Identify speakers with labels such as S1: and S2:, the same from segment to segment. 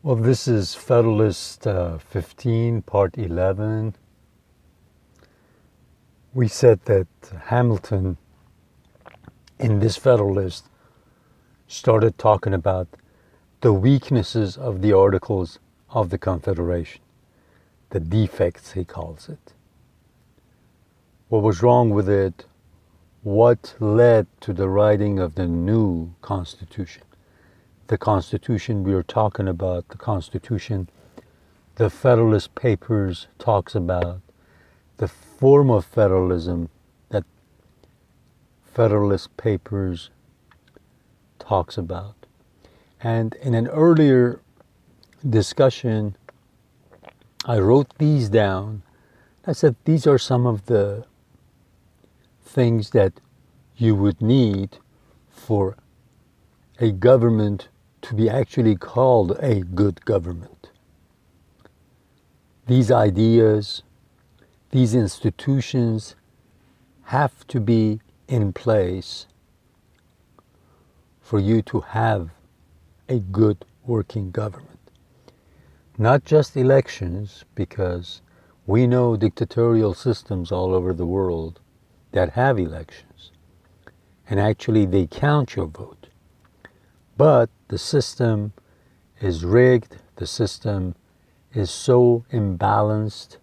S1: Well, this is Federalist 15, Part 11. We said that Hamilton, in this Federalist, started talking about the weaknesses of the Articles of the Confederation, the defects, he calls it. What was wrong with it? What led to the writing of the new Constitution? The Constitution we are talking about, the Constitution the Federalist Papers talks about, the form of federalism that Federalist Papers talks about. And in an earlier discussion, I wrote these down. I said these are some of the things that you would need for a government to be actually called a good government. These ideas, these institutions have to be in place for you to have a good working government. Not just elections, because we know dictatorial systems all over the world that have elections, and actually they count your vote. But the system is rigged, the system is so imbalanced.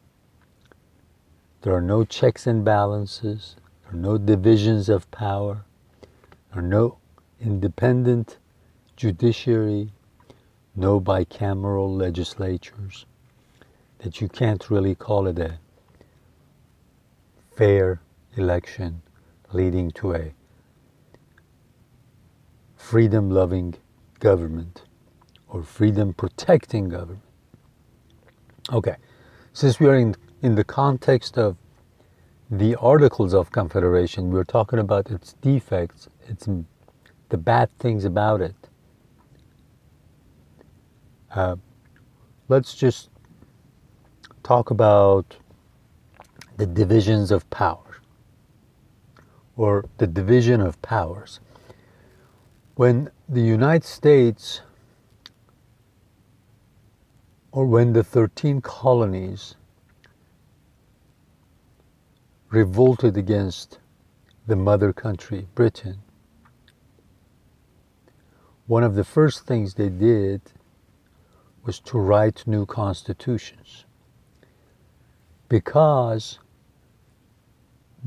S1: There are no checks and balances, there are no divisions of power, there are no independent judiciary, no bicameral legislatures, that you can't really call it a fair election leading to a freedom-loving government or freedom-protecting government. Okay, since we are in the context of the Articles of Confederation, we're talking about its defects, its the bad things about it. Let's just talk about the divisions of power, or the division of powers. When the United States, or when the 13 colonies revolted against the mother country, Britain, one of the first things they did was to write new constitutions. Because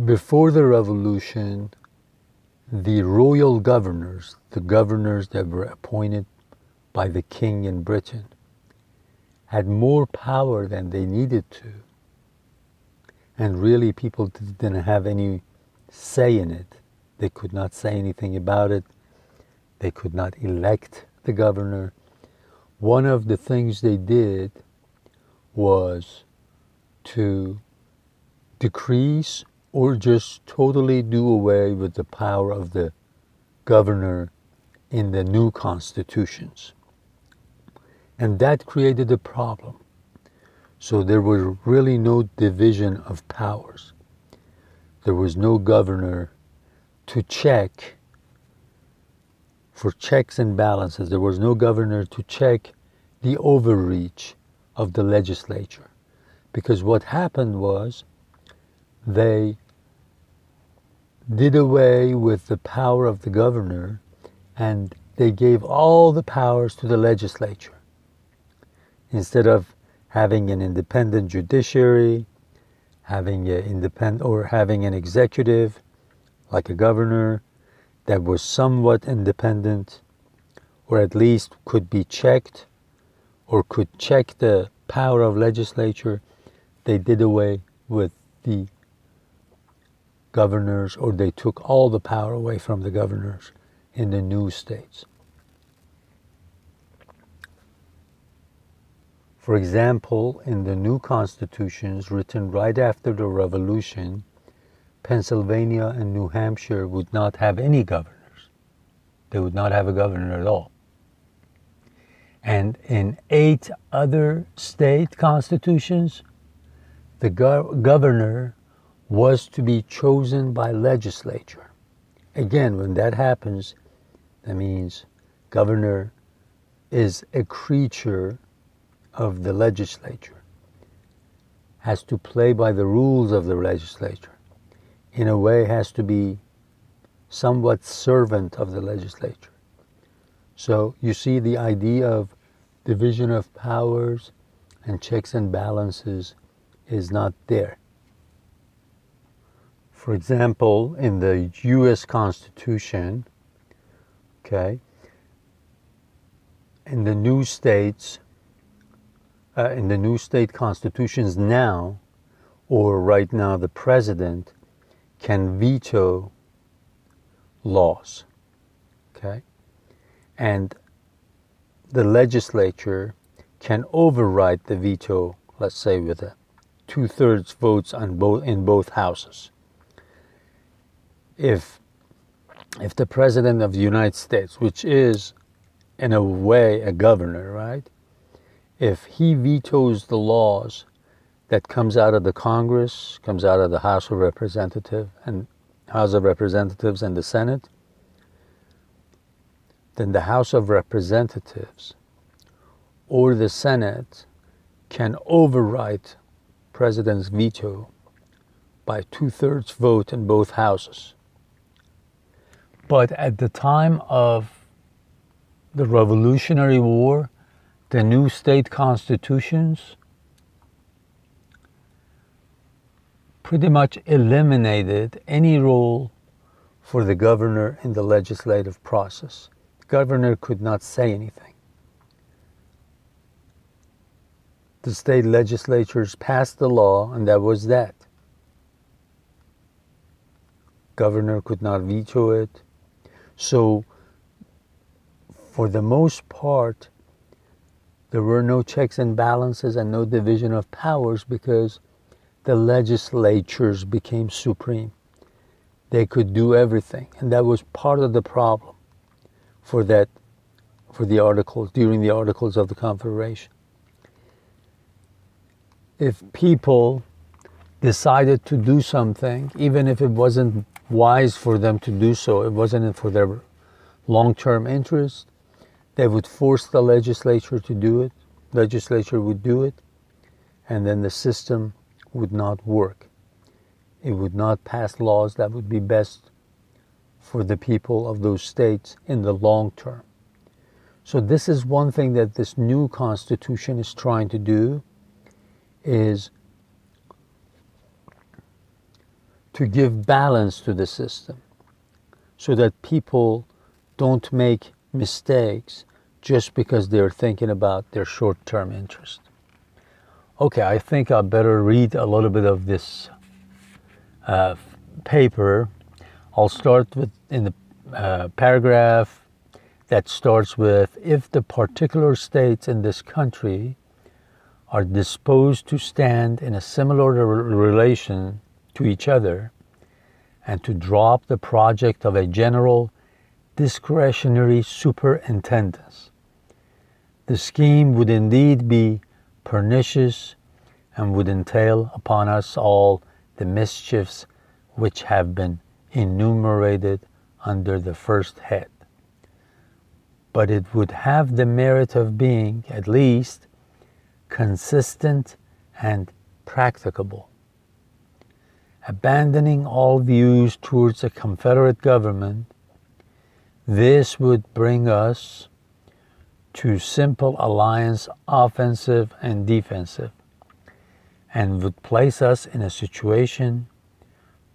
S1: before the revolution, the royal governors, the governors that were appointed by the king in Britain, had more power than they needed to. And really people didn't have any say in it. They could not say anything about it. They could not elect the governor. One of the things they did was to decrease or just totally do away with the power of the governor in the new constitutions. And that created a problem. So there was really no division of powers. There was no governor to check for checks and balances. There was no governor to check the overreach of the legislature. Because what happened was they did away with the power of the governor and they gave all the powers to the legislature. Instead of having an independent judiciary, having an executive like a governor that was somewhat independent, or at least could be checked, or could check the power of legislature, they did away with the governors, or they took all the power away from the governors in the new states. For example, in the new constitutions written right after the Revolution, Pennsylvania and New Hampshire would not have any governors. They would not have a governor at all. And in 8 other state constitutions, the governor was to be chosen by legislature. Again, when that happens, that means governor is a creature of the legislature, has to play by the rules of the legislature, in a way has to be somewhat servant of the legislature. So you see, the idea of division of powers and checks and balances is not there. For example, in the U.S. Constitution, okay, in the new states, in the new state constitutions now, or right now, the president can veto laws, okay? And the legislature can override the veto, let's say with a 2/3 votes in both houses. If the president of the United States, which is in a way a governor, right? If he vetoes the laws that comes out of the Congress, comes out of the House of Representatives and the Senate, then the House of Representatives or the Senate can override president's veto by 2/3 vote in both houses. But at the time of the Revolutionary War, the new state constitutions pretty much eliminated any role for the governor in the legislative process. The governor could not say anything. The state legislatures passed the law, and that was that. Governor could not veto it. So, for the most part, there were no checks and balances and no division of powers because the legislatures became supreme. They could do everything, and that was part of the problem for the articles, during the Articles of the Confederation. If people decided to do something, even if it wasn't wise for them to do so, it wasn't for their long-term interest, they would force the legislature to do it. Legislature would do it, and then the system would not work. It would not pass laws that would be best for the people of those states in the long term. So this is one thing that this new constitution is trying to do, is to give balance to the system so that people don't make mistakes just because they're thinking about their short-term interest. Okay, I think I better read a little bit of this paper. I'll start with in the paragraph that starts with, if the particular states in this country are disposed to stand in a similar relation to each other and to drop the project of a general discretionary superintendence, the scheme would indeed be pernicious and would entail upon us all the mischiefs which have been enumerated under the first head. But it would have the merit of being, at least, consistent and practicable. Abandoning all views towards a confederate government, this would bring us to simple alliance, offensive and defensive, and would place us in a situation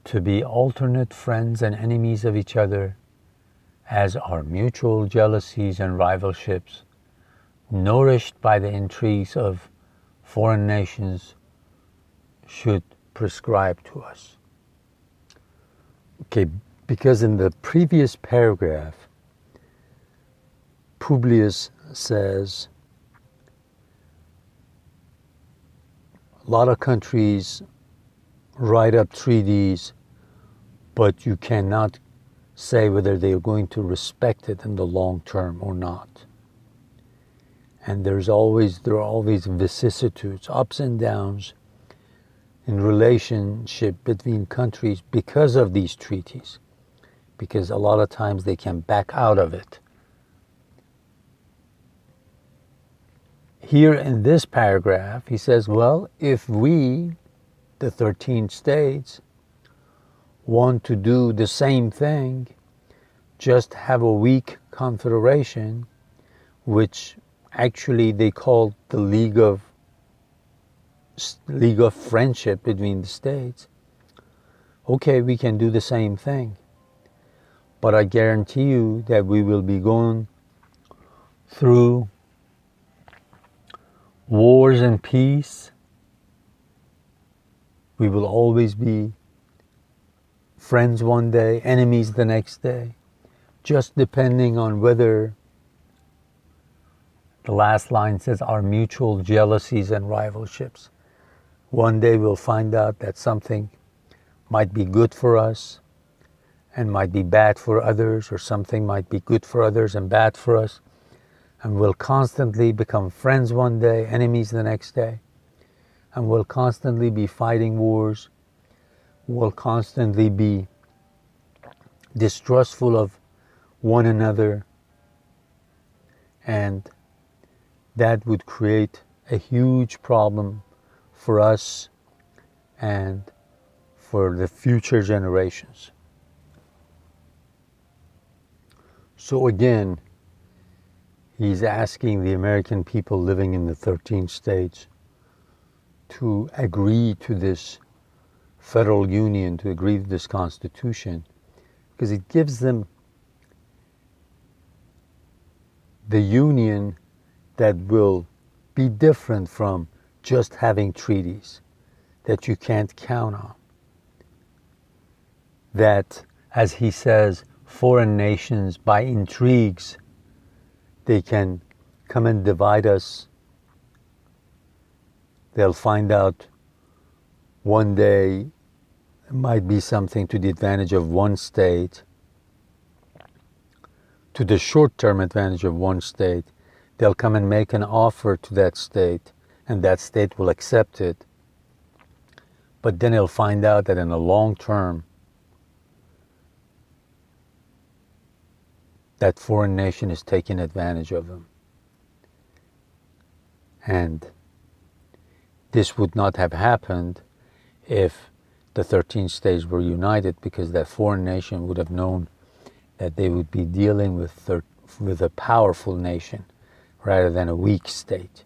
S1: to be alternate friends and enemies of each other, as our mutual jealousies and rivalships, nourished by the intrigues of foreign nations, should prescribe to us. Okay, because in the previous paragraph, Publius says a lot of countries write up treaties, but you cannot say whether they are going to respect it in the long term or not. And there are always vicissitudes, ups and downs in relationship between countries because of these treaties, because a lot of times they can back out of it. here in this paragraph, he says, well, if we, the 13 states, want to do the same thing, just have a weak confederation, which actually they call the League of Friendship between the states, okay, we can do the same thing. But I guarantee you that we will be going through wars and peace. We will always be friends one day, enemies the next day, just depending on whether, the last line says, our mutual jealousies and rivalships. One day we'll find out that something might be good for us and might be bad for others, or something might be good for others and bad for us, and we'll constantly become friends one day, enemies the next day, and we'll constantly be fighting wars, we'll constantly be distrustful of one another, and that would create a huge problem for us and for the future generations. So again, he's asking the American people living in the 13 states to agree to this federal union, to agree to this constitution, because it gives them the union that will be different from just having treaties that you can't count on. That, as he says, foreign nations, by intrigues, they can come and divide us. They'll find out one day it might be something to the advantage of one state, to the short-term advantage of one state. They'll come and make an offer to that state, and that state will accept it. But then they'll find out that in the long term, that foreign nation is taking advantage of them. And this would not have happened if the 13 states were united, because that foreign nation would have known that they would be dealing with a powerful nation rather than a weak state.